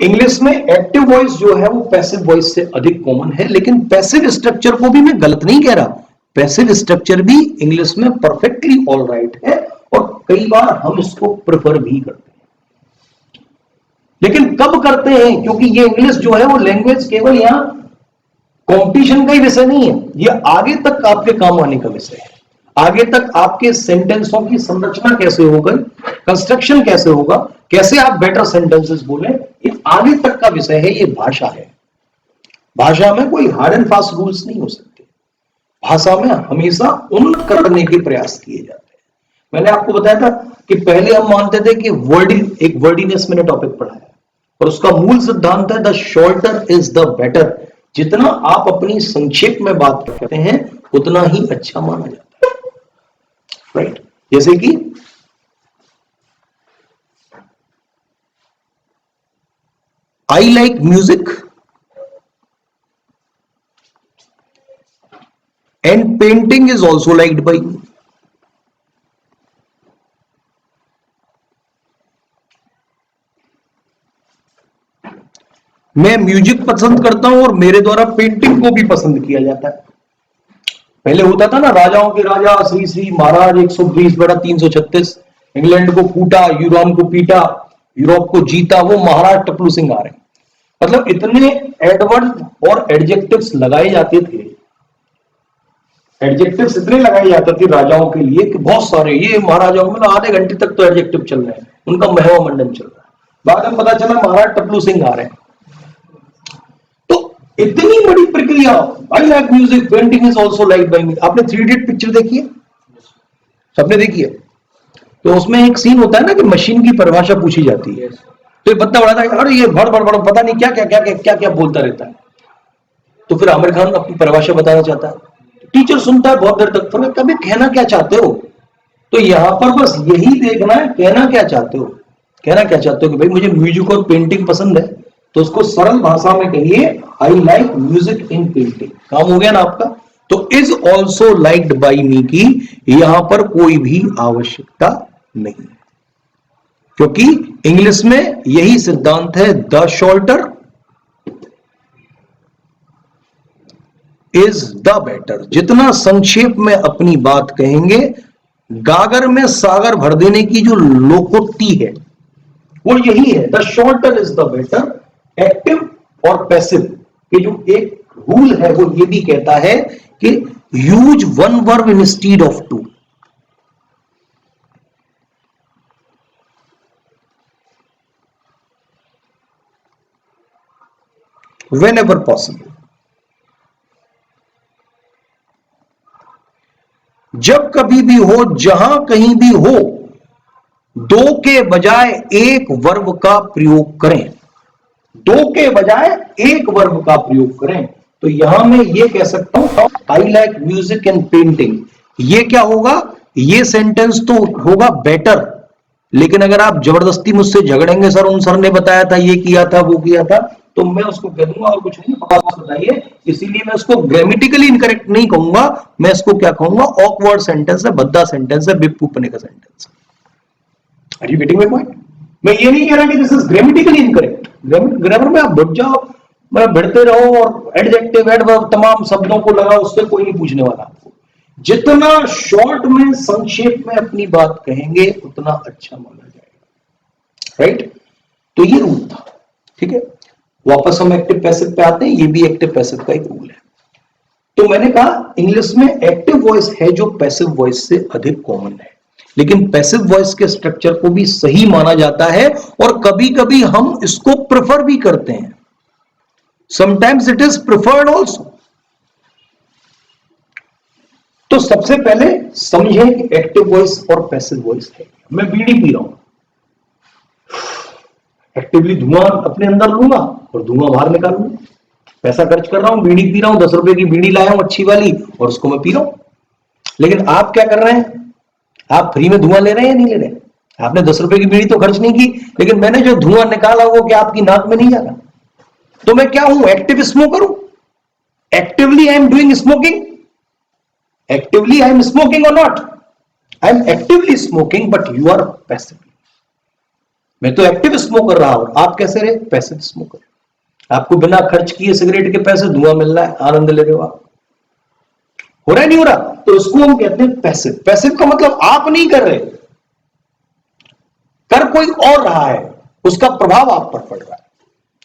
English में active voice जो है वो पैसिव वॉइस से अधिक कॉमन है, लेकिन पैसिव स्ट्रक्चर को भी मैं गलत नहीं कह रहा, पैसिव स्ट्रक्चर भी इंग्लिश में परफेक्टली ऑल राइट है और कई बार हम इसको प्रेफर भी करते हैं। लेकिन कब करते हैं, क्योंकि ये इंग्लिश जो है वो लैंग्वेज केवल यहां कंपटीशन का ही विषय नहीं है, ये आगे तक आपके काम आने का विषय है। आगे तक आपके सेंटेंसों की संरचना कैसे होगी, कंस्ट्रक्शन कैसे होगा, कैसे आप बेटर सेंटेंसेस बोले, ये आगे तक का विषय है। ये भाषा है, भाषा में कोई हार्ड एंड फास्ट रूल्स नहीं हो सकते। भाषा में हमेशा उन्नत करने के प्रयास किए जाते हैं। मैंने आपको बताया था कि पहले हम मानते थे कि वर्डिंग, एक वर्डिनेस मैंने टॉपिक पढ़ाया और उसका मूल सिद्धांत है the shorter is the better. जितना आप अपनी संक्षेप में बात करते हैं उतना ही अच्छा माना जाता है, राइट? जैसे कि I like music and painting is also liked by me. मैं म्यूजिक पसंद करता हूं और मेरे द्वारा पेंटिंग को भी पसंद किया जाता है। पहले होता था ना, राजाओं के राजा श्री श्री महाराज 120/336, इंग्लैंड को कूटा, यूरोप को पीटा, यूरोप को जीता, वो महाराज टपलू सिंह आ रहे हैं। मतलब इतने एडवर्ड और एडजेक्टिव्स लगाए जाते थे, एडजेक्टिव्स इतने लगाए जाते थे राजाओं के लिए कि बहुत सारे, ये महाराजाओं में आधे घंटे तक तो एडजेक्टिव चल रहे हैं, उनका महिमा मंडन चल रहा है। बाद में पता चला महाराज टपलू सिंह आ रहे हैं। इतनी बड़ी प्रक्रिया, I like music, painting is also like by me. आपने 3 इडियट पिक्चर देखी है? सबने देखी है? तो उसमें एक सीन होता है ना कि मशीन की परिभाषा पूछी जाती है, तो ये बत्ता उड़ाता है, अरे ये भड़ भड़ भड़ पता नहीं क्या क्या क्या क्या क्या क्या बोलता रहता है। तो फिर आमिर खान अपनी परिभाषा बताना चाहता है, टीचर सुनता है बहुत देर तक, फिर कभी कहना क्या चाहते हो? तो यहां पर बस यही देखना है, कहना क्या चाहते हो, कहना क्या चाहते हो कि भाई मुझे म्यूजिक और पेंटिंग पसंद है, तो उसको सरल भाषा में कहिए आई लाइक म्यूजिक इन पेंटिंग। काम हो गया ना आपका। तो इज ऑल्सो लाइक्ड बाई मी की यहां पर कोई भी आवश्यकता नहीं, क्योंकि इंग्लिश में यही सिद्धांत है, the shorter is the better. जितना संक्षेप में अपनी बात कहेंगे, गागर में सागर भर देने की जो लोकोक्ति है वो यही है, the shorter is the better. Active और पैसिव के जो एक रूल है वो ये भी कहता है कि use one verb instead of 2। When ever possible. जब कभी भी हो, जहां कहीं भी हो, 2 के बजाय एक वर्ब का प्रयोग करें। 2 के बजाय एक वर्ब का प्रयोग करें। तो यहां मैं ये कह सकता हूं आई लाइक म्यूजिक एंड पेंटिंग। ये क्या होगा? ये सेंटेंस तो होगा बेटर, लेकिन अगर आप जबरदस्ती मुझसे झगड़ेंगे, सर उन सर ने बताया था, ये किया था, वो किया था, तो मैं उसको कह दूंगा और कुछ नहीं, बताइए। इसीलिए मैं उसको ग्रामेटिकली इनकरेक्ट नहीं कहूंगा, मैं इसको क्या कहूंगा? ऑकवर्ड सेंटेंस है, भद्दा सेंटेंस है, बेवकूफपने का sentence. Are you getting my point? मैं ये नहीं कह रहा कि this is grammatically incorrect. Grammar में आप बढ़ जाओ, मतलब बढ़ते रहो और एडजेक्टिव एडवर्ब तमाम शब्दों को लगाओ, उससे कोई नहीं पूछने वाला आपको। जितना शॉर्ट में, संक्षेप में अपनी बात कहेंगे उतना अच्छा माना जाएगा, राइट? तो ये रूल था, ठीक है। वापस हम एक्टिव पैसिव पे आते हैं। ये भी एक्टिव पैसिव का एक रूल है। तो मैंने कहा इंग्लिश में एक्टिव वॉइस है जो पैसिव वॉइस से अधिक कॉमन है, लेकिन पैसिव वॉइस के स्ट्रक्चर को भी सही माना जाता है और कभी कभी हम इसको प्रेफर भी करते हैं। Sometimes it is preferred also. तो सबसे पहले समझें कि एक्टिव वॉइस और पैसिव वॉइस है। मैं बीड़ी पी रहा हूं, एक्टिवली धुआं अपने अंदर लूंगा और धुआं बाहर निकालूंगा। पैसा खर्च कर रहा हूं, बीड़ी पी रहा हूं, 10 रुपए की बीड़ी लाया हूं अच्छी वाली, और उसको मैं पी रहा हूं। लेकिन आप क्या कर रहे हैं? आप फ्री में धुआं ले रहे हैं या नहीं ले रहे हैं? आपने 10 रुपए की बीड़ी तो खर्च नहीं की, लेकिन मैंने जो धुआं निकाला वो क्या आपकी नाक में नहीं जाता? तो मैं क्या हूं? एक्टिव स्मोकर हूं। Actively I am doing smoking. Actively I am smoking और not? I am actively smoking but you are passively. मैं तो एक्टिव स्मोकर रहा हूं, आप कैसे रहे? Passive smoker. आपको बिना खर्च किए सिगरेट के पैसे धुआं मिल रहा है, आनंद ले रहे हो आप, हो रहा है नहीं हो रहा? तो उसको हम कहते हैं पैसिव। पैसिव का मतलब आप नहीं कर रहे, कर कोई और रहा है, उसका प्रभाव आप पर पड़ रहा है,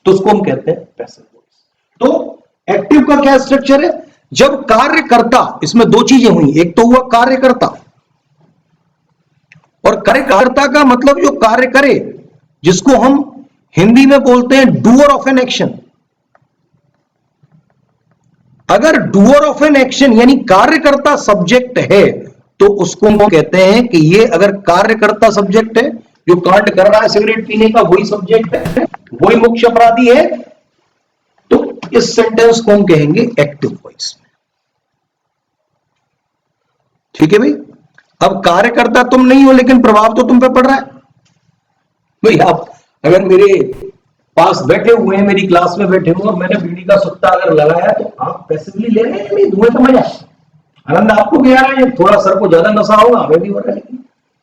तो उसको हम कहते हैं पैसिव वॉइस। तो एक्टिव का क्या स्ट्रक्चर है? जब कार्यकर्ता, इसमें दो चीजें हुई, एक तो हुआ कार्यकर्ता, और कार्यकर्ता का मतलब जो कार्य करे, जिसको हम हिंदी में बोलते हैं डूअर ऑफ एन एक्शन। अगर डूअर ऑफ एन एक्शन यानी कार्यकर्ता सब्जेक्ट है, तो उसको हम कहते हैं कि ये अगर कार्यकर्ता सब्जेक्ट है, जो कांड कर रहा है सिगरेट पीने का, वही सब्जेक्ट है, वही मुख्य अपराधी है, तो इस सेंटेंस को हम कहेंगे एक्टिव वॉइस। ठीक है भाई? अब कार्यकर्ता तुम नहीं हो, लेकिन प्रभाव तो तुम पे पड़ रहा है। भाई आप अगर मेरे पास बैठे हुए हैं, मेरी क्लास में बैठे हुए, मैंने बीड़ी का सुट्टा अगर लगाया, तो आप पैसिवली ले रहे हैं, नहीं धुएं का मजा, आनंद आपको भी आ रहा है, थोड़ा सर को ज्यादा नशा होगा, हमें भी हो रहा है,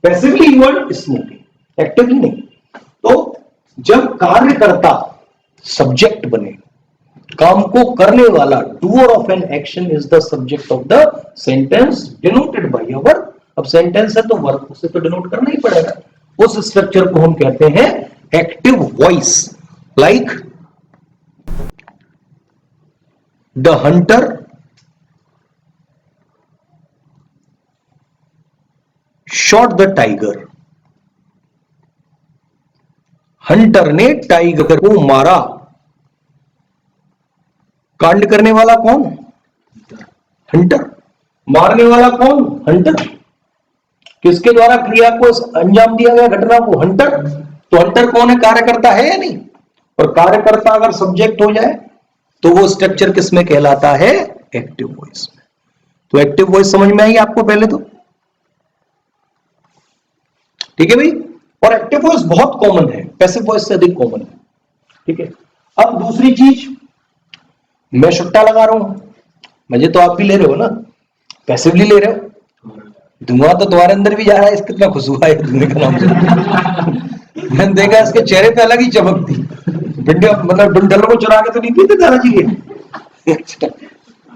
passively you are smoking, actively नहीं। तो जब कार्यकर्ता सब्जेक्ट बने, काम को करने वाला, doer of an action is the subject of the sentence denoted by a verb. अब सेंटेंस है तो वर्ब से तो डिनोट करना ही पड़ेगा, उस स्ट्रक्चर को हम कहते हैं active voice. Like the Hunter shot the tiger. Hunter ने टाइगर को मारा। कांड करने वाला कौन? हंटर। मारने वाला कौन? हंटर। किसके द्वारा क्रिया को अंजाम दिया गया, घटना को? हंटर। तो हंटर कौन है? कार्यकर्ता है या नहीं? और कार्यकर्ता अगर सब्जेक्ट हो जाए तो वो स्ट्रक्चर किस में कहलाता है? एक्टिव वॉइस में। तो एक्टिव वॉइस समझ में आई आपको पहले तो? ठीक है भाई? और एक्टिव वॉइस बहुत कॉमन है, पैसिव वॉइस से अधिक कॉमन है। ठीक है? अब दूसरी चीज, मैं सुट्टा लगा रहा हूं, मजे तो आप भी ले रहे हो ना, पैसिवली ले रहे हो, धुआं तो तुम्हारे अंदर भी जा रहा है, इसका कितना खुशबू है धुएं का नाम से। मैंने देखा इसके चेहरे पे अलग ही चमक थी, मतलब डंडल को चुरा के तो नहीं पीते दादाजी के,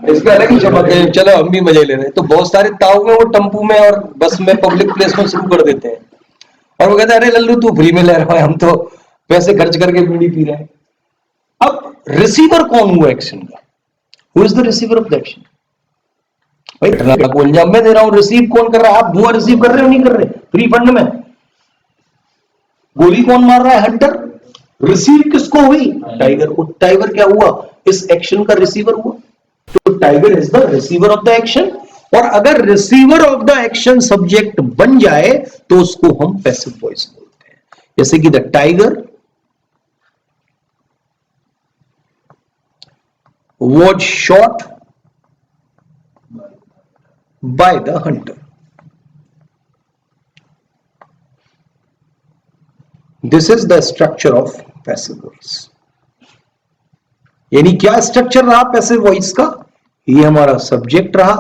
इसका अलग ही चमक है, चलो हम भी मजे ले रहे हैं। तो बहुत सारे ताऊ में वो टम्पू में और बस में पब्लिक प्लेस में शुरू कर देते हैं, और वो कहते हैं अरे लल्लू तू फ्री में ले रहा है, हम तो पैसे खर्च करके बीड़ी पी रहे हैं। अब रिसीवर कौन हुआ एक्शन का? Who is the receiver of the action? भाई घटना को अंजाम मैं दे रहा हूं, रिसीव कौन कर रहा है? आप धुआं रिसीव कर रहे हो नहीं कर रहे? फ्री फंड में गोली कौन मार रहा है? हंटर। रिसीव किसको हुई? टाइगर को। टाइगर क्या हुआ? इस एक्शन का रिसीवर हुआ। तो tiger is the receiver of the action, और अगर receiver of the action subject बन जाए तो उसको हम पैसिव वॉइस बोलते हैं। जैसे कि the tiger was shot by the hunter. This is the structure of passive voice. यानी क्या स्ट्रक्चर रहा पैसिव वॉइस का? ये हमारा सब्जेक्ट रहा,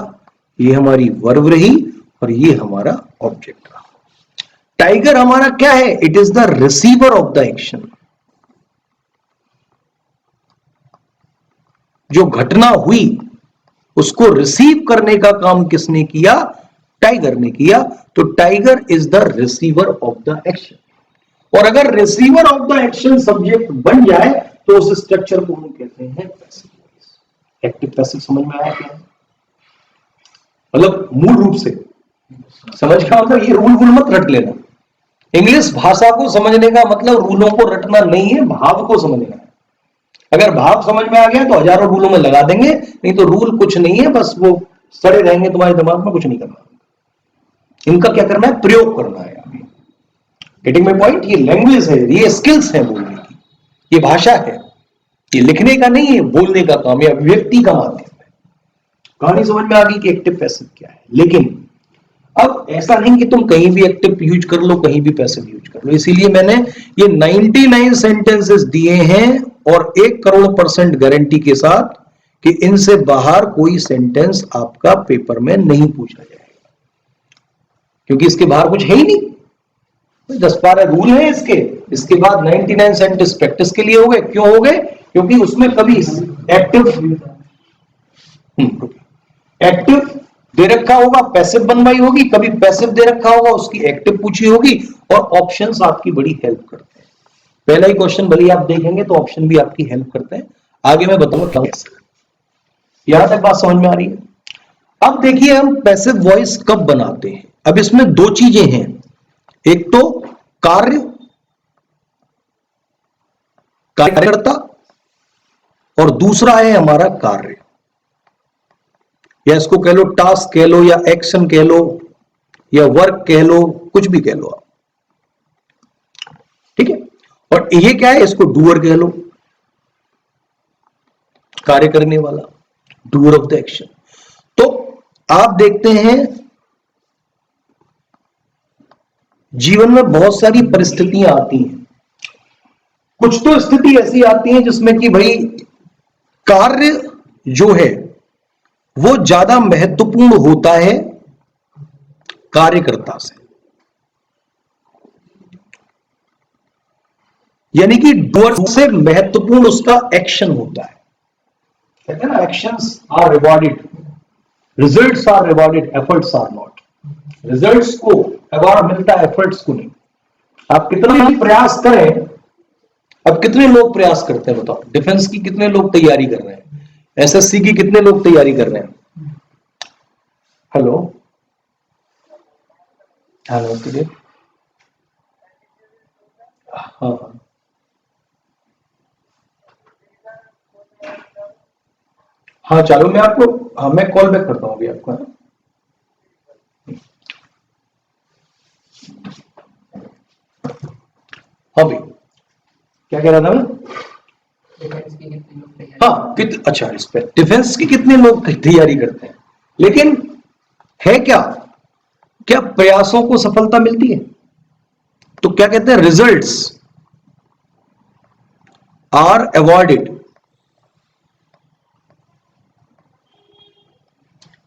ये हमारी वर्ब रही, और ये हमारा ऑब्जेक्ट रहा। टाइगर हमारा क्या है? It is the receiver of the action. जो घटना हुई उसको रिसीव करने का काम किसने किया? टाइगर ने किया। तो tiger is the receiver of the action. और अगर receiver of the action subject बन जाए तो उस स्ट्रक्चर को हम कहते हैं पैसिव वॉइस। एक्टिव पैसिव समझ में आया क्या? मतलब मूल रूप से समझ का मतलब ये रूल वूल मत रट लेना। इंग्लिश भाषा को समझने का मतलब रूलों को रटना नहीं है, भाव को समझना है। अगर भाव समझ में आ गया तो हजारों रूलों में लगा देंगे, नहीं तो रूल कुछ नहीं है, बस वो सड़े रहेंगे तुम्हारे दिमाग में, कुछ नहीं करना। इनका क्या करना है? प्रयोग करना है। Getting my point? ये लैंग्वेज है, ये स्किल्स है बोलने की, ये भाषा है, ये लिखने का नहीं है, बोलने का काम, या व्यक्ति का माध्यम है। कहानी समझ में आ गई कि एक्टिव पैसिव क्या है। लेकिन अब ऐसा नहीं कि तुम कहीं भी एक्टिव यूज कर लो, कहीं भी पैसिव यूज कर लो। इसीलिए मैंने ये 99 सेंटेंसेस दिए हैं, और 1 करोड़% गारंटी के साथ कि इनसे बाहर कोई सेंटेंस आपका पेपर में नहीं पूछा जाएगा, क्योंकि इसके बाहर कुछ है ही नहीं। 10-12 रूल है इसके। इसके बाद 99 साइंटिस्ट प्रैक्टिस के लिए हो गए। क्यों हो गए? क्योंकि उसमें कभी एक्टिव दे रखा होगा, पैसिव बनवाई होगी, कभी पैसिव दे रखा होगा, उसकी एक्टिव पूछी होगी, और ऑप्शंस आपकी बड़ी हेल्प करते हैं। पहला ही क्वेश्चन भले आप देखेंगे तो ऑप्शन भी आपकी हेल्प करते हैं। आगे मैं बताऊंगा कैसे। यहां तक बात समझ में आ रही है? अब देखिए हम पैसिव वॉइस कब बनाते हैं। अब इसमें दो चीजें हैं, एक तो कार्यकर्ता और दूसरा है हमारा कार्य, या इसको कह लो टास्क कह लो, या एक्शन कह लो, या वर्क कह लो, कुछ भी कह लो आप, ठीक है। और ये क्या है, इसको डूअर कह लो, कार्य करने वाला, डूअर ऑफ द एक्शन। तो आप देखते हैं जीवन में बहुत सारी परिस्थितियां आती हैं। कुछ तो स्थिति ऐसी आती है जिसमें कि भाई कार्य जो है वो ज्यादा महत्वपूर्ण होता है कार्यकर्ता से, यानी कि डूअर से महत्वपूर्ण उसका एक्शन होता है। कहते हैं ना, actions are rewarded, results are rewarded, efforts are not. Results को अवार्ड मिलता है, एफर्ट्स को नहीं। आप कितना भी प्रयास करें, अब कितने लोग प्रयास करते हैं बताओ? डिफेंस की कितने लोग तैयारी कर रहे हैं? एसएससी की कितने लोग तैयारी कर रहे हैं? Hello hello clear? हाँ हाँ, चलो मैं आपको, हाँ मैं कॉल बैक करता हूँ अभी आपको। हाँ भाई, क्या कह रहा था मैं? हाँ अच्छा, इस पे डिफेंस की कितने लोग तैयारी करते हैं, लेकिन है क्या क्या प्रयासों को सफलता मिलती है? तो क्या कहते हैं, results are awarded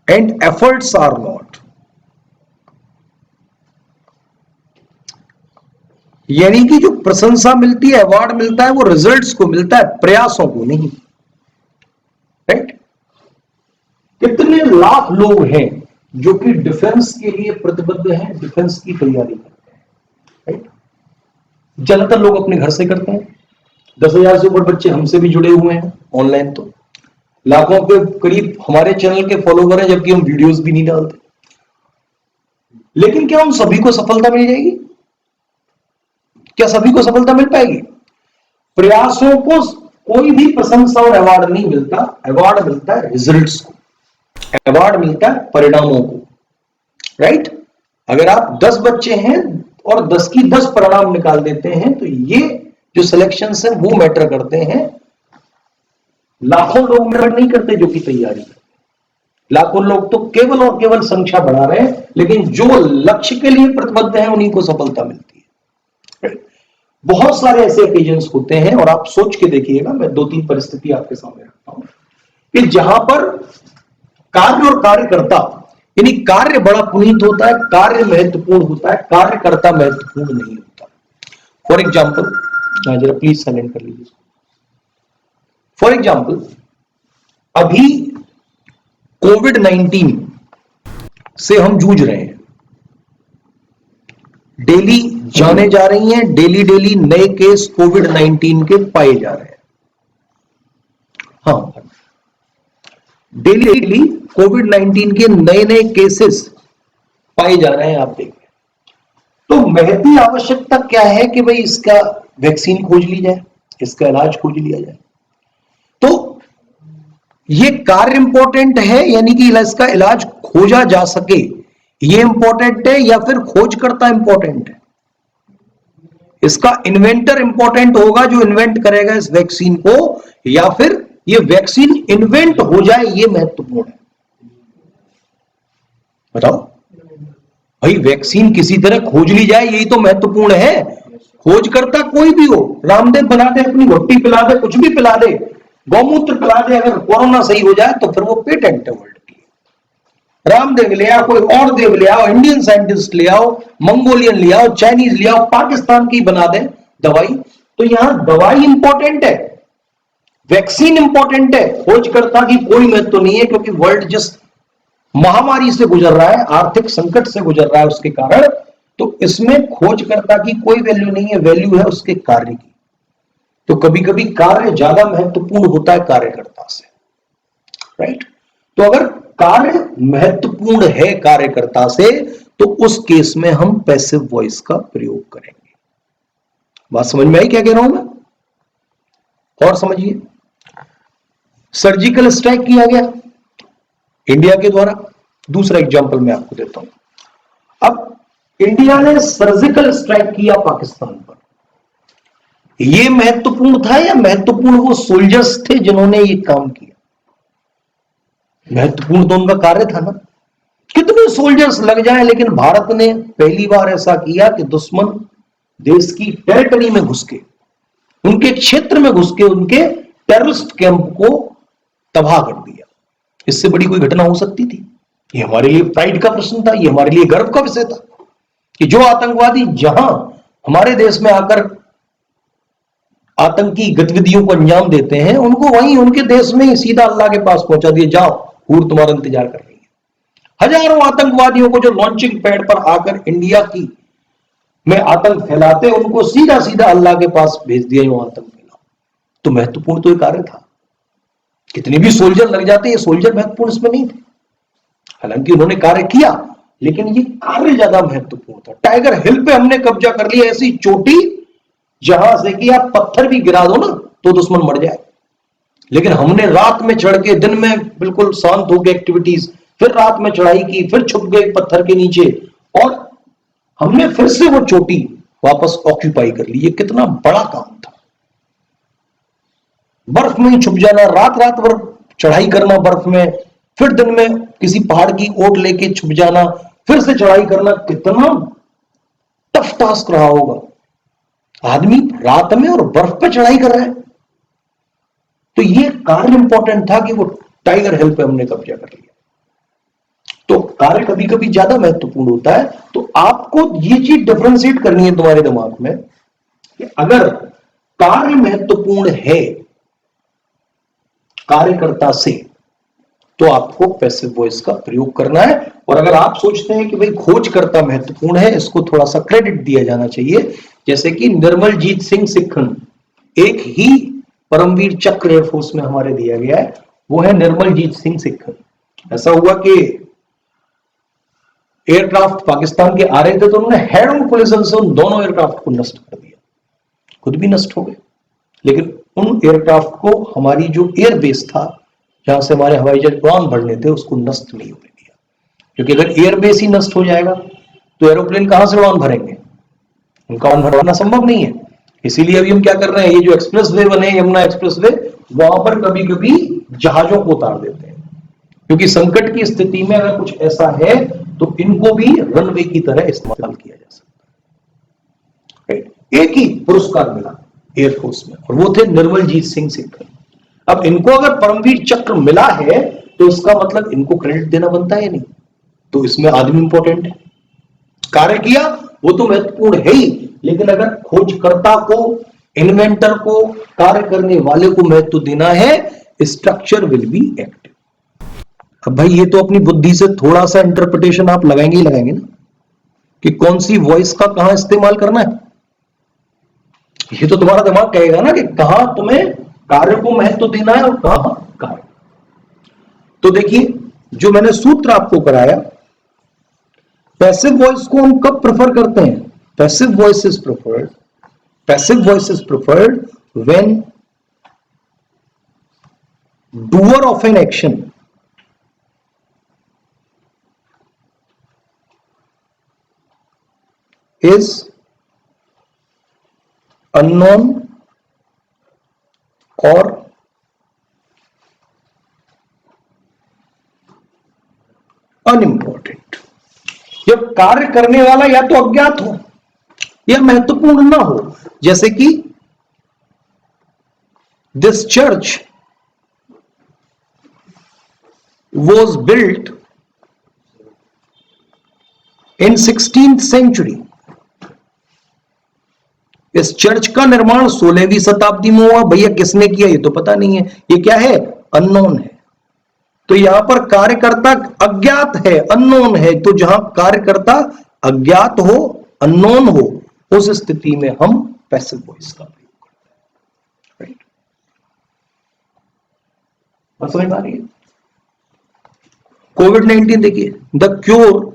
and efforts are not. यानी कि जो प्रशंसा मिलती है, अवार्ड मिलता है, वो रिजल्ट्स को मिलता है, प्रयासों को नहीं। राइट? कितने लाख लोग हैं जो कि डिफेंस के लिए प्रतिबद्ध हैं, डिफेंस की तैयारी करते हैं। राइट? ज्यादातर लोग अपने घर से करते हैं। 10,000 से ऊपर बच्चे हमसे भी जुड़े हुए हैं ऑनलाइन, तो लाखों के करीब हमारे चैनल के फॉलोवर हैं, जबकि हम वीडियोस भी नहीं डालते। लेकिन क्या उन सभी को सफलता मिल जाएगी? क्या सभी को सफलता मिल पाएगी? प्रयासों को कोई भी प्रशंसा और अवार्ड नहीं मिलता। अवार्ड मिलता है रिजल्ट्स को, अवार्ड मिलता है परिणामों को। राइट? अगर आप 10 बच्चे हैं और 10 की 10 परिणाम निकाल देते हैं, तो ये जो सिलेक्शन है वो मैटर करते हैं। लाखों लोग मैटर नहीं करते जो कि तैयारी करते हैं। लाखों लोग तो केवल और केवल संख्या बढ़ा रहे हैं, लेकिन जो लक्ष्य के लिए प्रतिबद्ध है उन्हीं को सफलता मिलती है। बहुत सारे ऐसे ओकेजन्स होते हैं, और आप सोच के देखिएगा, मैं 2-3 परिस्थिति आपके सामने रखता हूं कि जहां पर कार्य और कार्यकर्ता, यानी कार्य बड़ा पुनीत होता है, कार्य महत्वपूर्ण होता है, कार्यकर्ता महत्वपूर्ण नहीं होता। फॉर एग्जाम्पल, जरा प्लीज साइलेंट कर लीजिए। फॉर एग्जाम्पल, अभी कोविड-19 से हम जूझ रहे हैं। डेली जाने जा रही हैं, डेली नए केस कोविड-19 के पाए जा रहे हैं। हाँ, डेली कोविड-19 के नए केसेस पाए जा रहे हैं, आप देखिए। तो महती आवश्यकता क्या है कि भाई इसका वैक्सीन खोज ली जाए, इसका इलाज खोज लिया जाए। तो ये कार्य इंपॉर्टेंट है, यानी कि इसका इलाज खोजा जा सके, ये इंपॉर्टेंट है, या फिर खोजकर्ता इंपॉर्टेंट है? इसका इन्वेंटर इंपॉर्टेंट होगा, जो इन्वेंट करेगा इस वैक्सीन को, या फिर ये वैक्सीन इन्वेंट हो जाए, ये महत्वपूर्ण है? बताओ भाई, वैक्सीन किसी तरह खोज ली जाए, यही तो महत्वपूर्ण है। खोजकर्ता कोई भी हो, रामदेव बना दे, अपनी घुट्टी पिला दे, कुछ भी पिला दे, गौमूत्र पिला दे, अगर कोरोना सही हो जाए तो फिर वो पेटेंट है वर्ल्ड की। रामदेव ले आओ, कोई और देव ले आओ, इंडियन साइंटिस्ट ले आओ, मंगोलियन ले आओ, चाइनीज ले आओ, पाकिस्तान की बना दे दवाई। तो यहां दवाई इंपॉर्टेंट है, वैक्सीन इंपॉर्टेंट है, खोजकर्ता की कोई महत्व नहीं है, क्योंकि वर्ल्ड जिस महामारी से गुजर रहा है, आर्थिक संकट से गुजर रहा है उसके कारण, तो इसमें खोजकर्ता की कोई वैल्यू नहीं है, वैल्यू है उसके कार्य की। तो कभी कभी कार्य ज्यादा महत्वपूर्ण होता है कार्यकर्ता से, राइट। तो अगर कार्य महत्वपूर्ण है कार्यकर्ता से, तो उस केस में हम पैसिव वॉइस का प्रयोग करेंगे। बात समझ में आई क्या कह रहा हूं मैं? और समझिए, सर्जिकल स्ट्राइक किया गया इंडिया के द्वारा। दूसरा एग्जांपल मैं आपको देता हूं। अब इंडिया ने सर्जिकल स्ट्राइक किया पाकिस्तान पर, यह महत्वपूर्ण था या महत्वपूर्ण वो सोल्जर्स थे जिन्होंने ये काम किया? महत्वपूर्ण तो उनका कार्य था ना। कितने सोल्जर्स लग जाए, लेकिन भारत ने पहली बार ऐसा किया कि दुश्मन देश की टेरिटरी में घुस के, उनके क्षेत्र में घुस के, उनके टेररिस्ट कैंप को तबाह कर दिया। इससे बड़ी कोई घटना हो सकती थी? ये हमारे लिए प्राइड का प्रश्न था, ये हमारे लिए गर्व का विषय था कि जो आतंकवादी जहां हमारे देश में आकर आतंकी गतिविधियों को अंजाम देते हैं, उनको वहीं उनके देश में ही सीधा अल्लाह के पास पहुंचा दिया, जाओ हूर तुम्हारा इंतजार कर रही है। हजारों आतंकवादियों को जो लॉन्चिंग पैड पर आकर इंडिया की में आतंक फैलाते, उनको सीधा सीधा अल्लाह के पास भेज दिया, जो आतंक फैलाओ। तो महत्वपूर्ण तो ये कार्य था। कितने भी सोल्जर लग जाते, ये सोल्जर महत्वपूर्ण इसमें नहीं थे। हालांकि उन्होंने कार्य किया, लेकिन ये कार्य ज्यादा महत्वपूर्ण था। टाइगर हिल पे हमने कब्जा कर लिया, ऐसी चोटी जहां से कि आप पत्थर भी गिरा दो ना तो दुश्मन मर जाए। लेकिन हमने रात में चढ़ के, दिन में बिल्कुल शांत हो गए एक्टिविटीज, फिर रात में चढ़ाई की, फिर छुप गए पत्थर के नीचे, और हमने फिर से वो चोटी वापस ऑक्यूपाई कर ली। ये कितना बड़ा काम था। बर्फ में ही छुप जाना, रात रात भर चढ़ाई करना बर्फ में, फिर दिन में किसी पहाड़ की ओट लेके छुप जाना, फिर से चढ़ाई करना, कितना टफ टास्क रहा होगा। आदमी रात में और बर्फ पे चढ़ाई कर रहा है। तो ये कार्य इंपॉर्टेंट था कि वो टाइगर हिल पे हमने कब्जा कर लिया। तो कार्य कभी कभी ज्यादा महत्वपूर्ण होता है। तो आपको ये चीज डिफरेंशिएट करनी है तुम्हारे दिमाग में कि अगर कार्य महत्वपूर्ण है कार्यकर्ता से, तो आपको पैसिव वॉइस का प्रयोग करना है। और अगर आप सोचते हैं कि भाई खोजकर्ता महत्वपूर्ण है, इसको थोड़ा सा क्रेडिट दिया जाना चाहिए, जैसे कि निर्मलजीत सिंह सिक्खन, एक ही परमवीर चक्र एयरफोर्स में हमारे दिया गया है, वो है निर्मलजीत सिंह सिक्खन। ऐसा हुआ कि एयरक्राफ्ट पाकिस्तान के आ रहे थे, तो उन्होंने हेड ऑन कोलिजन से उन दोनों एयरक्राफ्ट को नष्ट कर दिया, खुद भी नष्ट हो गए। लेकिन उन एयरक्राफ्ट को हमारी जो एयरबेस था, जहां से हमारे हवाई जहाज उड़ान भरने थे, उसको नष्ट नहीं होने दिया। क्योंकि अगर एयरबेस ही नष्ट हो जाएगा तो एरोप्लेन कहां से उड़ान भरेंगे? उनका उड़ान भरना संभव नहीं है। इसीलिए अभी हम क्या कर रहे हैं, ये जो एक्सप्रेस वे बने, यमुना एक्सप्रेस वे, वहां पर कभी कभी जहाजों को उतार देते हैं, क्योंकि संकट की स्थिति में अगर कुछ ऐसा है तो इनको भी रनवे की तरह इस्तेमाल किया जा सकता है। एक ही पुरस्कार मिला एयरफोर्स में, और वो थे निर्मलजीत सिंह सिक्खन। अब इनको अगर परमवीर चक्र मिला है, तो इसका मतलब इनको क्रेडिट देना बनता है नहीं? तो इसमें आदमी इंपॉर्टेंट है। कार्य किया वो तो महत्वपूर्ण है ही, लेकिन अगर खोजकर्ता को, इन्वेंटर को, कार्य करने वाले को महत्व देना है, स्ट्रक्चर विल बी एक्टिव। अब भाई ये तो अपनी बुद्धि से थोड़ा सा इंटरप्रिटेशन आप लगाएंगे ही लगाएंगे ना, कि कौन सी वॉइस का कहां इस्तेमाल करना है। ये तो तुम्हारा दिमाग कहेगा ना कि कहां तुम्हें कार्य को महत्व देना है और कहां कार्य। तो देखिए, जो मैंने सूत्र आपको कराया, पैसिव वॉइस को हम कब प्रेफर करते हैं? Passive voice is preferred when doer of an action is unknown or unimportant. जब कार्य करने वाला या तो अज्ञात हो या महत्वपूर्ण ना हो, जैसे कि this church was built in 16th century. इस चर्च का निर्माण 16वीं शताब्दी में हुआ। भैया किसने किया ये तो पता नहीं है, ये क्या है, अननोन है। तो यहां पर कार्यकर्ता अज्ञात है, अननोन है। तो जहां कार्यकर्ता अज्ञात हो, अननोन हो, उस स्थिति में हम पैसिव वॉइस का प्रयोग करते हैं। राइट, बात समझ में आ रही है? कोविड-19 देखिए, द क्योर,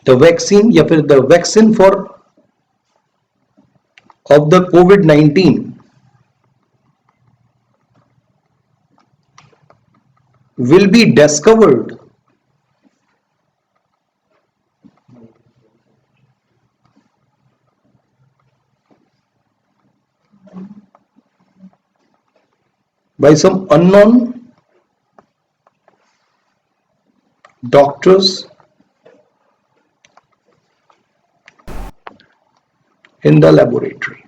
द वैक्सीन या फिर the vaccine for of the covid will be discovered by some unknown doctors in the laboratory।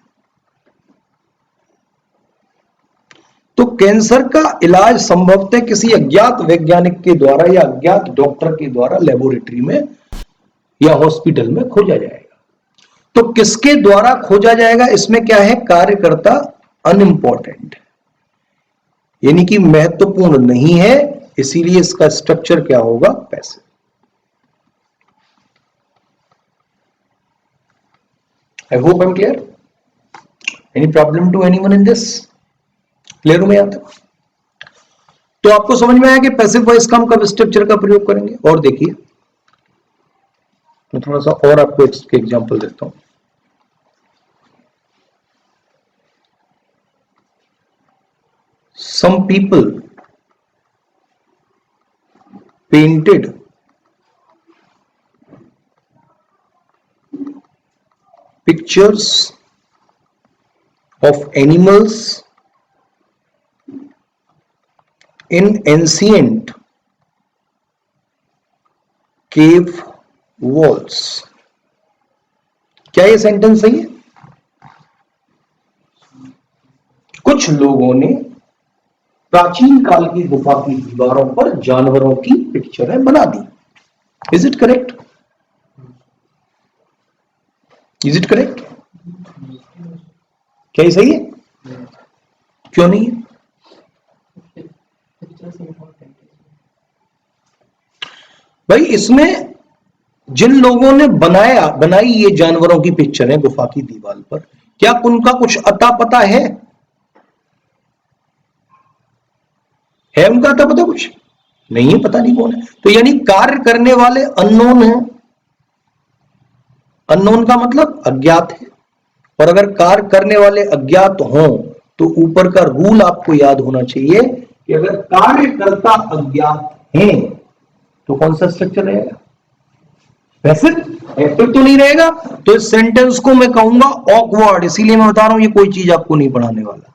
तो कैंसर का इलाज संभवतः किसी अज्ञात वैज्ञानिक के द्वारा या अज्ञात डॉक्टर के द्वारा लेबोरेटरी में या हॉस्पिटल में खोजा जाएगा। तो किसके द्वारा खोजा जाएगा, इसमें क्या है, कार्यकर्ता अनइम्पोर्टेंट है, यानी कि महत्वपूर्ण नहीं है, इसीलिए इसका स्ट्रक्चर क्या होगा, passive. I hope I am clear. Any problem to anyone in this? Clear में आता? तो आपको समझ में आया कि पैसिव वॉइस का हम कब स्ट्रक्चर का प्रयोग करेंगे। और देखिए, मैं थोड़ा सा और आपको इसके एग्जांपल देता हूं। Some people painted pictures of animals in ancient cave walls। क्या ये सेंटेंस सही है? कुछ लोगों ने प्राचीन काल की गुफा की दीवारों पर जानवरों की पिक्चरें बना दी। Is it correct? Is it correct? क्या ये सही है? क्यों नहीं है? भाई इसमें जिन लोगों ने बनाई ये जानवरों की पिक्चरें गुफा की दीवार पर, क्या उनका कुछ अता पता है उनका अता पता कुछ नहीं है, पता नहीं कौन है। तो यानी कार्य करने वाले अननोन है। अननोन का मतलब अज्ञात है, और अगर कार्य करने वाले अज्ञात हों तो ऊपर का रूल आपको याद होना चाहिए कि अगर कार्यकर्ता अज्ञात हैं तो कौन सा स्ट्रक्चर रहेगा, पैसिव। एक्टिव तो नहीं रहेगा। तो इस सेंटेंस को मैं कहूंगा ऑकवर्ड, इसीलिए मैं बता रहा हूं ये कोई चीज आपको नहीं पढ़ाने वाला।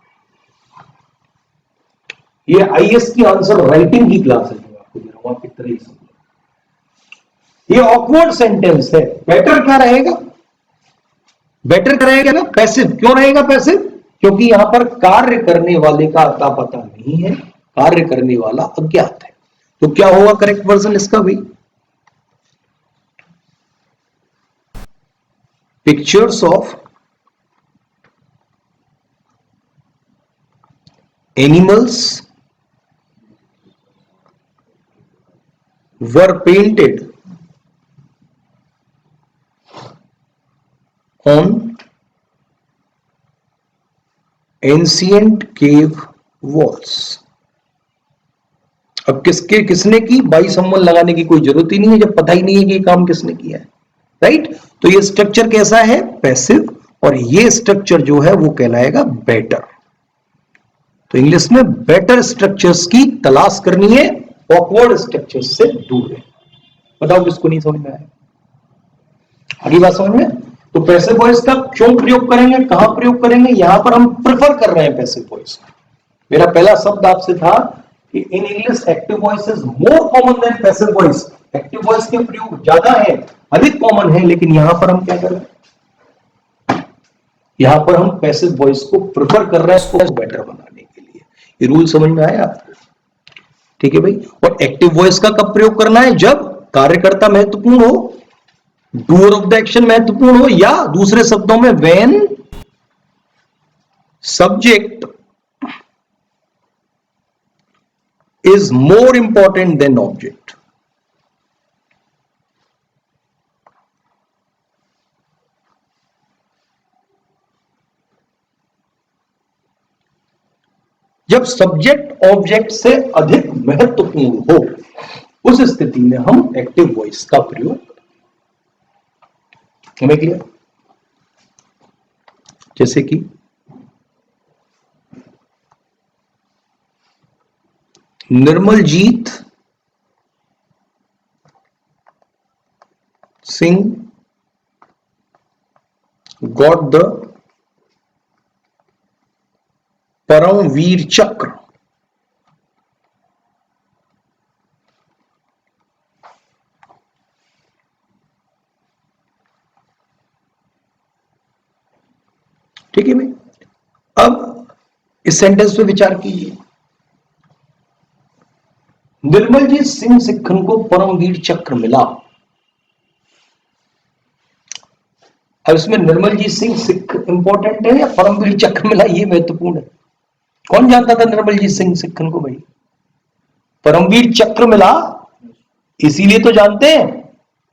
ये आईएएस की आंसर राइटिंग की क्लास है जो आपको दे रहा हूं, आप कितना ही समझो। ये ऑकवर्ड सेंटेंस है। बेटर क्या रहेगा, बेटर क्या रहेगा ना, पैसिव। क्यों रहेगा पैसिव? क्योंकि यहां पर कार्य करने वाले का अता पता नहीं है, कार्य करने वाला अज्ञात है। तो क्या होगा करेक्ट वर्जन इसका भी? Pictures of animals were painted on ancient cave walls। अब किसने की, बाई सम्मन लगाने की कोई जरूरत ही नहीं है जब पता ही नहीं है कि ये काम किसने किया है। राइट, तो ये स्ट्रक्चर कैसा है, पैसिव। और ये स्ट्रक्चर जो है वो कहलाएगा बेटर। तो इंग्लिश में बेटर स्ट्रक्चर्स की तलाश करनी है, ऑकवर्ड स्ट्रक्चर्स से दूर है। बताओ किसको नहीं समझ में आया? अगली बात समझ में? तो पैसिव वॉइस का क्यों प्रयोग करेंगे, कहां प्रयोग करेंगे? यहां पर हम प्रेफर कर रहे हैं पैसिव वॉइस। मेरा पहला शब्द आपसे था कि in English active voice is more common than passive voice. Active voice के प्रयोग ज्यादा है, अधिक कॉमन है, लेकिन यहां पर हम क्या कर रहे हैं, यहां पर हम पैसिव वॉइस को प्रेफर कर रहे हैं इसको बेटर बनाने के लिए। ये रूल समझ में आया आपको? ठीक है भाई। और एक्टिव वॉइस का कब प्रयोग करना है, जब कार्यकर्ता महत्वपूर्ण हो, डूअर ऑफ द एक्शन महत्वपूर्ण हो, या दूसरे शब्दों में when subject is more important than object. जब सब्जेक्ट ऑब्जेक्ट से अधिक महत्वपूर्ण हो, उस स्थिति में हम एक्टिव वॉइस का प्रयोग हमें क्लियर। जैसे कि निर्मलजीत सिंह गॉट द परमवीर चक्र। ठीक है भाई, अब इस सेंटेंस पे विचार कीजिए। निर्मलजीत सिंह सिक्खन को परमवीर चक्र मिला। अब इसमें निर्मलजीत सिंह सिख इंपॉर्टेंट है या परमवीर चक्र मिला ये महत्वपूर्ण है। कौन जानता था निर्मलजीत सिंह सिक्खन को भाई? परमवीर चक्र मिला इसीलिए तो जानते हैं।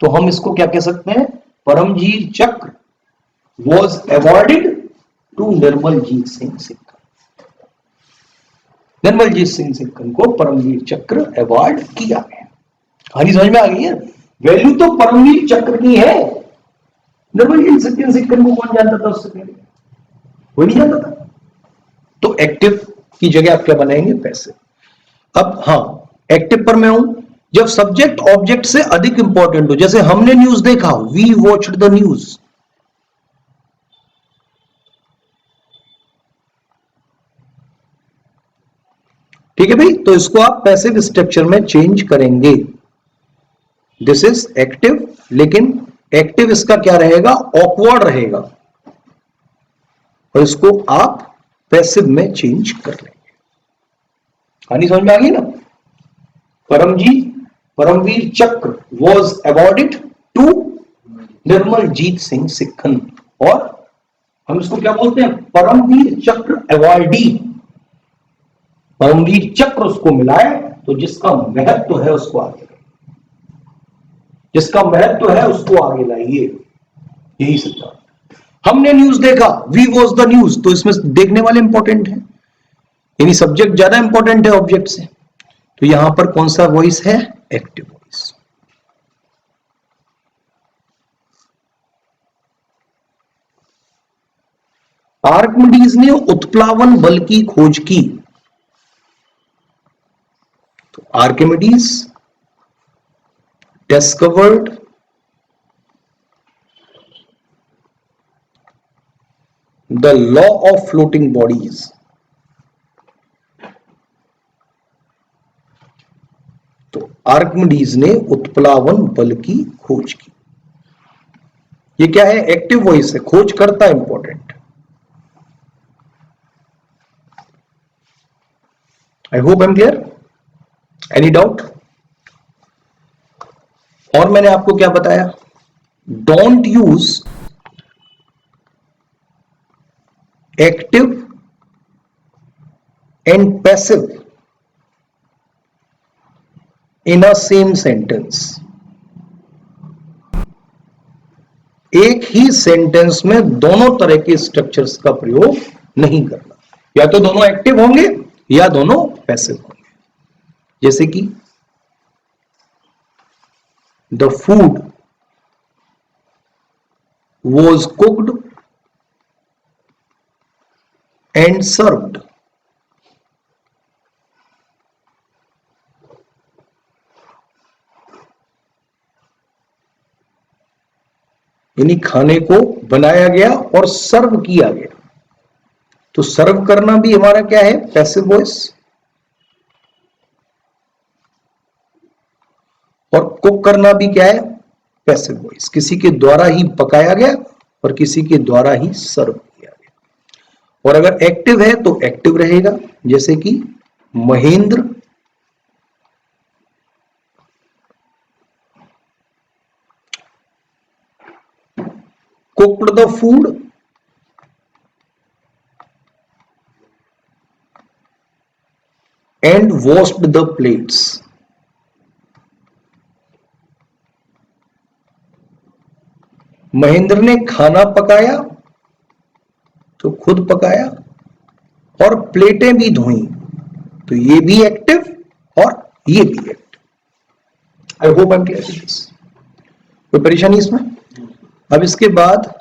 तो हम इसको क्या कह सकते हैं? Paramvir Chakra was awarded to Nirmaljit Singh Sekhon. Nirmaljit Singh Sekhon को परमवीर चक्र अवार्ड किया गया। कहानी समझ में आ गई है? वैल्यू तो परमवीर चक्र की है। निर्मलजीत सिक्खन को कौन जानता था उससे पहले? कोई नहीं जानता था। तो एक्टिव की जगह आप क्या बनाएंगे? पैसिव। अब हां, एक्टिव पर मैं हूं जब सब्जेक्ट ऑब्जेक्ट से अधिक इंपॉर्टेंट हो। जैसे हमने न्यूज देखा, वी वॉच्ड द न्यूज। ठीक है भाई, तो इसको आप पैसिव स्ट्रक्चर में चेंज करेंगे। दिस इज एक्टिव, लेकिन एक्टिव इसका क्या रहेगा? ऑकवर्ड रहेगा, और इसको आप पैसिव में चेंज कर लेंगे। कहानी समझ में आ गई ना? Paramvir Chakra was awarded to Nirmaljit Singh Sekhon, और हम इसको क्या बोलते हैं? परमवीर चक्र अवॉर्डी। परमवीर चक्र उसको मिला है, तो जिसका महत्व है उसको आगे, जिसका महत्व है उसको आगे लाइए। यही सिद्धांत। हमने न्यूज देखा, वी वॉच द न्यूज, तो इसमें देखने वाले इंपॉर्टेंट है, यानी सब्जेक्ट ज्यादा इंपॉर्टेंट है ऑब्जेक्ट से। तो यहां पर कौन सा वॉइस है? Active voice. आर्किमिडीज ने उत्प्लावन बल की खोज की। तो Archimedes discovered the law of floating bodies. तो आर्किमिडीज ने उत्प्लावन बल की खोज की। ये क्या है? एक्टिव वॉइस है, खोज करता important. I hope I am clear. Any doubt? और मैंने आपको क्या बताया? Don't use active and passive in a same sentence. एक ही सेंटेंस में दोनों तरह के स्ट्रक्चर्स का प्रयोग नहीं करना। या तो दोनों एक्टिव होंगे या दोनों पैसिव होंगे। जैसे कि the food was cooked and served. यानी खाने को बनाया गया और सर्व किया गया। तो सर्व करना भी हमारा क्या है? Passive voice. और कुक करना भी क्या है? Passive voice. किसी के द्वारा ही पकाया गया और किसी के द्वारा ही सर्व किया गया। और अगर एक्टिव है तो एक्टिव रहेगा, जैसे कि Mahendra cooked the food, and washed the plates. Mahendra ने खाना पकाया, तो खुद पकाया, और प्लेटें भी धोई, तो ये भी एक्टिव और ये भी active. I hope I am clear with this. कोई परेशानी इसमें? अब इसके बाद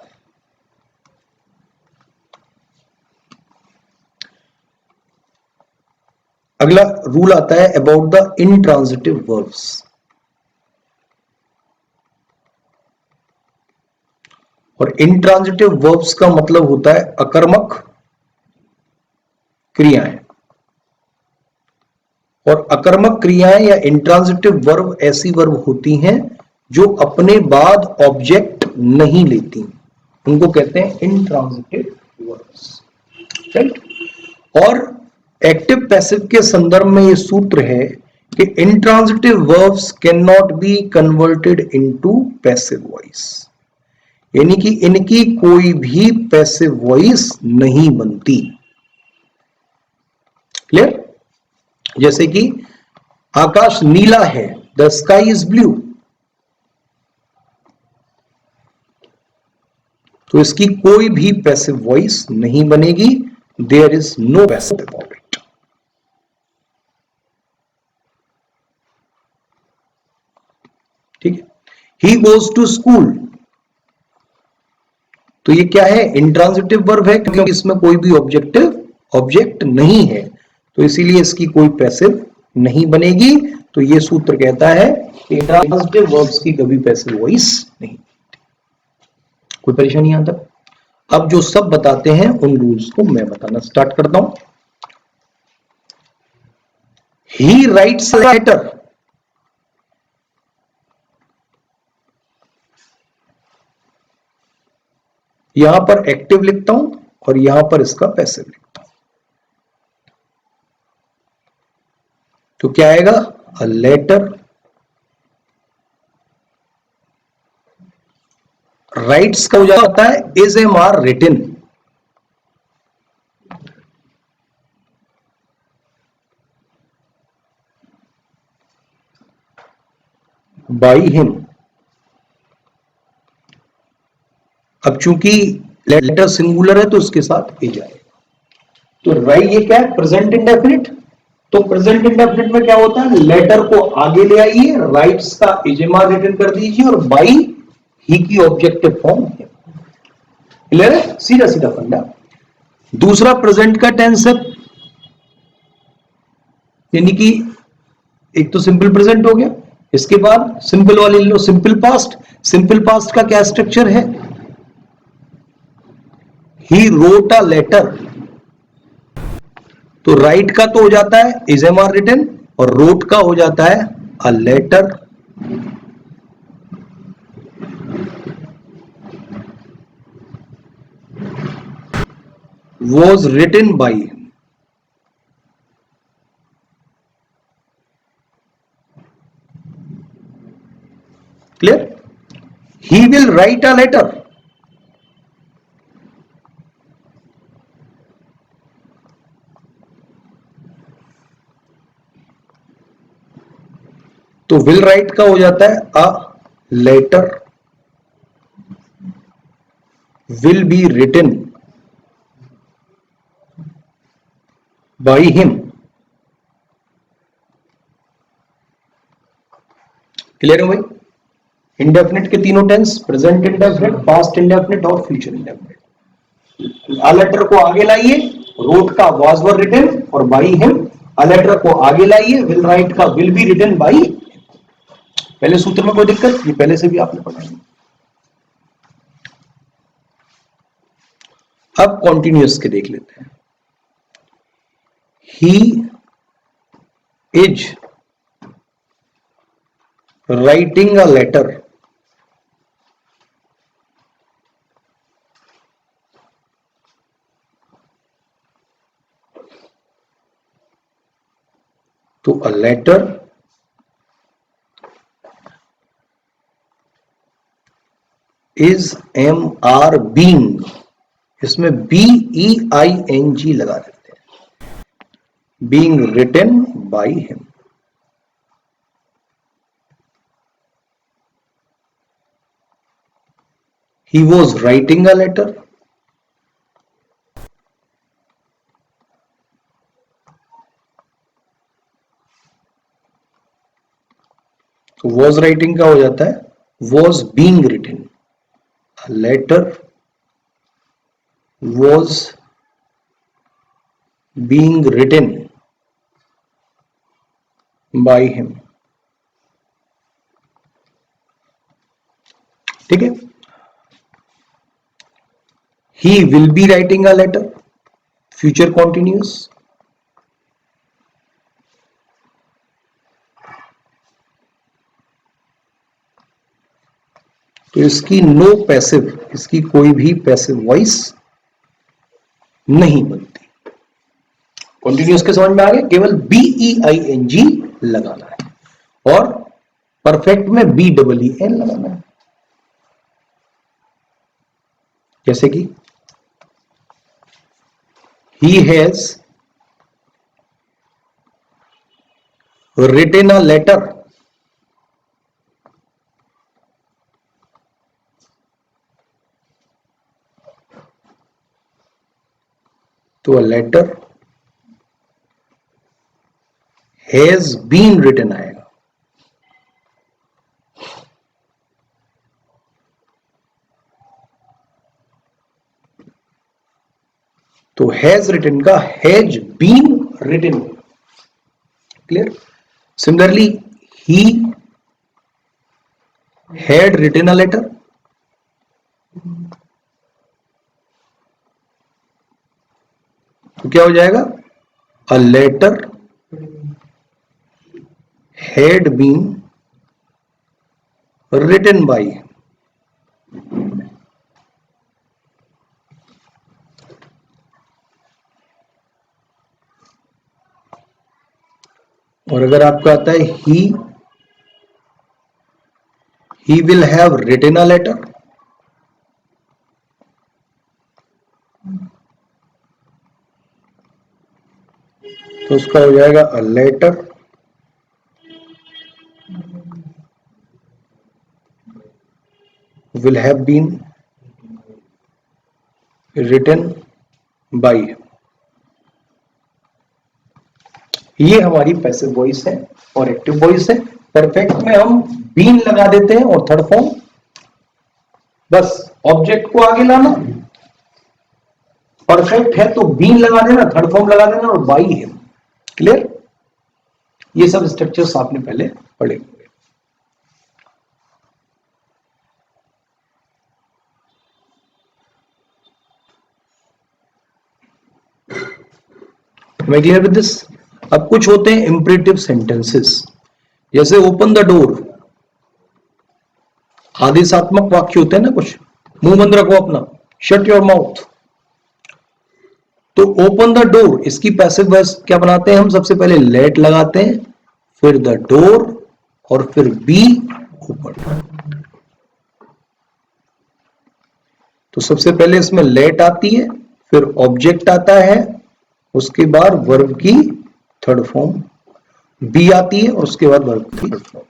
अगला रूल आता है अबाउट द इंट्रांजिटिव वर्ब्स। और इंट्रांजिटिव वर्ब्स का मतलब होता है अकर्मक क्रियाएं। और अकर्मक क्रियाएं या इंट्रांजिटिव वर्ब ऐसी वर्ब होती हैं जो अपने बाद ऑब्जेक्ट नहीं लेती, उनको कहते हैं इंट्रांजिटिव वर्ब्स, राइट। और एक्टिव पैसिव के संदर्भ में यह सूत्र है कि intransitive verbs can not be converted into passive voice, यानी कि इनकी कोई भी पैसिव वॉइस नहीं बनती। क्लियर? जैसे कि आकाश नीला है, द स्काई इज ब्लू, तो इसकी कोई भी पैसिव वॉइस नहीं बनेगी। There is no passive about it. ठीक है। ही गोज टू स्कूल, तो ये क्या है? इंट्रांजिटिव वर्ब है, क्योंकि इसमें कोई भी ऑब्जेक्ट नहीं है, तो इसीलिए इसकी कोई पैसिव नहीं बनेगी। तो ये सूत्र कहता है कि इंट्रांजिटिव वर्ब्स की कभी पैसिव वॉइस नहीं। कोई परेशानी यहां तक? अब जो सब बताते हैं उन रूल्स को मैं बताना स्टार्ट करता हूं। ही राइट्स अ लेटर, यहां पर एक्टिव लिखता हूं और यहां पर इसका पैसिव लिखता हूं, तो क्या आएगा? अ लेटर राइट्स का हो जाता है is am are written, by him. अब चूंकि लेटर सिंगुलर है तो इसके साथ इज आएगा। तो राइट ये क्या है? Present indefinite. तो प्रेजेंट इंडेफिनिट में क्या होता है? लेटर को आगे ले आइए, राइट्स का इजेमा रिटर्न कर दीजिए और बाई ही की ऑब्जेक्टिव फॉर्म है। क्लियर है? सीधा सीधा फंडा। दूसरा प्रेजेंट का टेंस है, यानी कि एक तो सिंपल प्रेजेंट हो गया, इसके बाद सिंपल वाले लो सिंपल पास्ट। सिंपल पास्ट का क्या स्ट्रक्चर है? ही रोट अ लेटर, तो राइट का तो हो जाता है इज एम आर रिटन और रोट का हो जाता है a letter was written by. Clear? He will write a letter, तो विल राइट का हो जाता है a letter will be written by him. Clear है भाई? इंडेफिनिट के तीनों tense, present indefinite, past indefinite और फ्यूचर इंडेफिनिट। अ लेटर को आगे लाइए, रोट का वाज वर रिटन और बाई हिम। अ लेटर को आगे लाइए, विल राइट का विल बी रिटन बाई। पहले सूत्र में कोई दिक्कत? ये पहले से भी आपने पढ़ा है। अब कॉन्टिन्यूअस के देख लेते हैं। He is writing a letter to a letter is am are being, इसमें BEING लगा देते हैं, being written by him. He was writing a letter. तो was writing का हो जाता है was being written. A letter was being written by him. ठीक है, he will be writing a letter, future continuous. तो इसकी नो पैसिव, इसकी कोई भी पैसिव वॉइस नहीं बनती। कॉन्टिन्यूस के समझ में आ गया, केवल BEING लगाना है और परफेक्ट में BEEN लगाना है। जैसे कि he has written a letter तो a letter has been written आएगा। तो हैज रिटन का has been written, clear. Similarly he had written a letter, तो क्या हो जाएगा, a letter had been written by. और अगर आपका आता है he will have written a letter, तो उसका हो जाएगा a letter will have been written by। ये हमारी पैसिव वॉइस है और एक्टिव वॉइस है। परफेक्ट में हम बीन लगा देते हैं और थर्ड फॉर्म, बस ऑब्जेक्ट को आगे लाना। परफेक्ट है तो बीन लगा देना, थर्ड फॉर्म लगा देना और बाई है, क्लियर। ये सब स्ट्रक्चर्स आपने पहले पढ़े होंगे। Am I clear with this? अब कुछ होते हैं इंपरेटिव सेंटेंसेस, जैसे ओपन द डोर, आदेशात्मक वाक्य होते हैं ना कुछ, मुंह बंद रखो अपना, शट योर माउथ। तो ओपन द डोर, इसकी पैसिव वॉइस क्या बनाते हैं हम, सबसे पहले लेट लगाते हैं, फिर द डोर और फिर बी ओपन। तो सबसे पहले इसमें लेट आती है, फिर ऑब्जेक्ट आता है, उसके बाद वर्ब की थर्ड फॉर्म बी आती है और उसके बाद वर्ब की third form.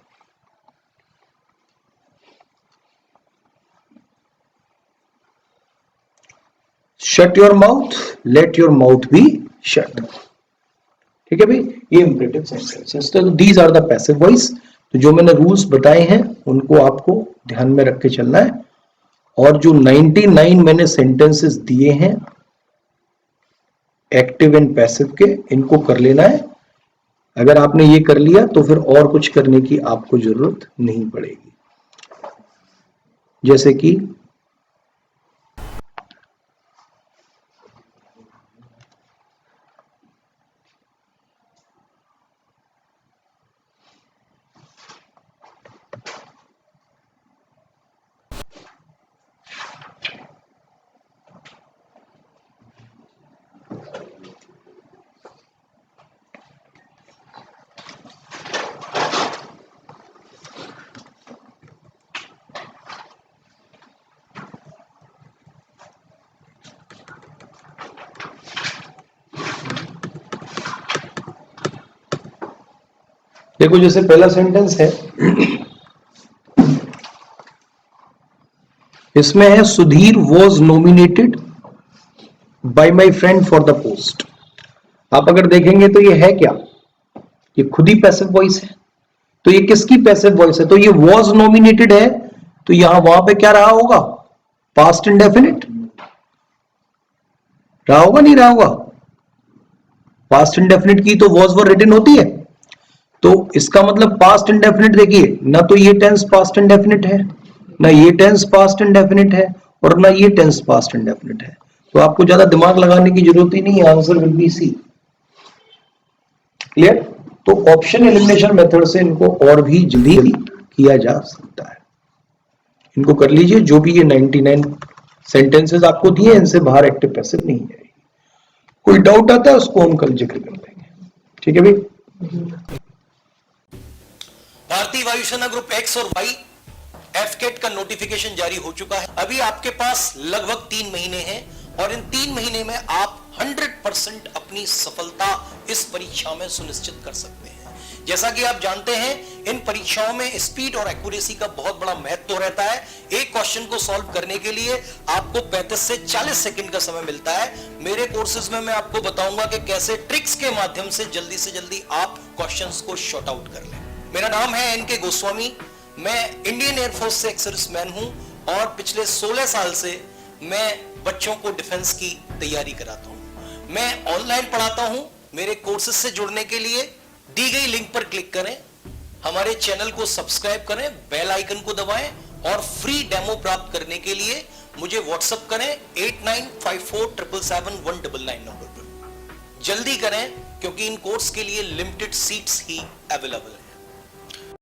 Shut your mouth, let your mouth be shut. ठीक है भाई, ये इंपरेटिव सेंटेंसेस। तो these are the passive voice. तो जो मैंने रूल्स बताए हैं उनको आपको ध्यान में रख के चलना है, और जो 99 मैंने सेंटेंसेस दिए हैं एक्टिव एंड पैसिव के, इनको कर लेना है। अगर आपने ये कर लिया तो फिर और कुछ करने की आपको जरूरत नहीं पड़ेगी। जैसे कि देखो जैसे पहला सेंटेंस है, इसमें है Sudhir was nominated by my friend for the post. आप अगर देखेंगे तो ये है क्या, ये खुद ही पैसिव वॉइस है। तो ये किसकी पैसिव वॉइस है, तो ये वॉज नॉमिनेटेड है, तो यहां वहां पे क्या रहा होगा, पास्ट इंडेफिनिट रहा होगा, नहीं रहा होगा। पास्ट इंडेफिनिट की तो वॉज वर रिटन होती है, तो इसका मतलब पास्ट इंडेफिनिट देखिए, ना तो ये टेंस पास्ट इंडेफिनिट है, ना ये टेंस पास्ट इंडेफिनिट है, और ना ये टेंस पास्ट इंडेफिनिट है। तो आपको ज्यादा दिमाग लगाने की जरूरत ही नहीं है, answer will be C. Clear. तो ऑप्शन एलिमिनेशन मेथड से इनको और भी जल्दी किया जा सकता है। इनको कर लीजिए, जो भी ये 99 सेंटेंसेस आपको दिए इनसे बाहर एक्टिव पैसिव नहीं जाएगी। कोई डाउट आता है उसको हम कल जिक्र कर लेंगे, ठीक है भाई। भारतीय वायुसेना ग्रुप एक्स और वाई एफकेट का नोटिफिकेशन जारी हो चुका है। अभी आपके पास लगभग 3 महीने हैं और इन 3 महीने में आप 100% अपनी सफलता इस परीक्षा में सुनिश्चित कर सकते हैं। जैसा कि आप जानते हैं, इन परीक्षाओं में स्पीड और एक्यूरेसी का बहुत बड़ा महत्व रहता है। एक क्वेश्चन को सॉल्व करने के लिए आपको 35 से 40 सेकंड का समय मिलता है। मेरे कोर्सेज में मैं आपको बताऊंगा कि कैसे ट्रिक्स के माध्यम से जल्दी आप क्वेश्चंस को शॉर्ट आउट कर लें। मेरा नाम है एनके गोस्वामी, मैं इंडियन एयरफोर्स से एक सर्विसमैन हूं और पिछले 16 साल से मैं बच्चों को डिफेंस की तैयारी कराता हूं। मैं ऑनलाइन पढ़ाता हूं। मेरे कोर्सेज से जुड़ने के लिए दी गई लिंक पर क्लिक करें, हमारे चैनल को सब्सक्राइब करें, बेल आइकन को दबाएं और फ्री डेमो प्राप्त करने के लिए मुझे व्हाट्सएप करें 8954777199 नंबर पर। जल्दी करें क्योंकि इन कोर्स के लिए लिमिटेड सीट्स ही अवेलेबल है।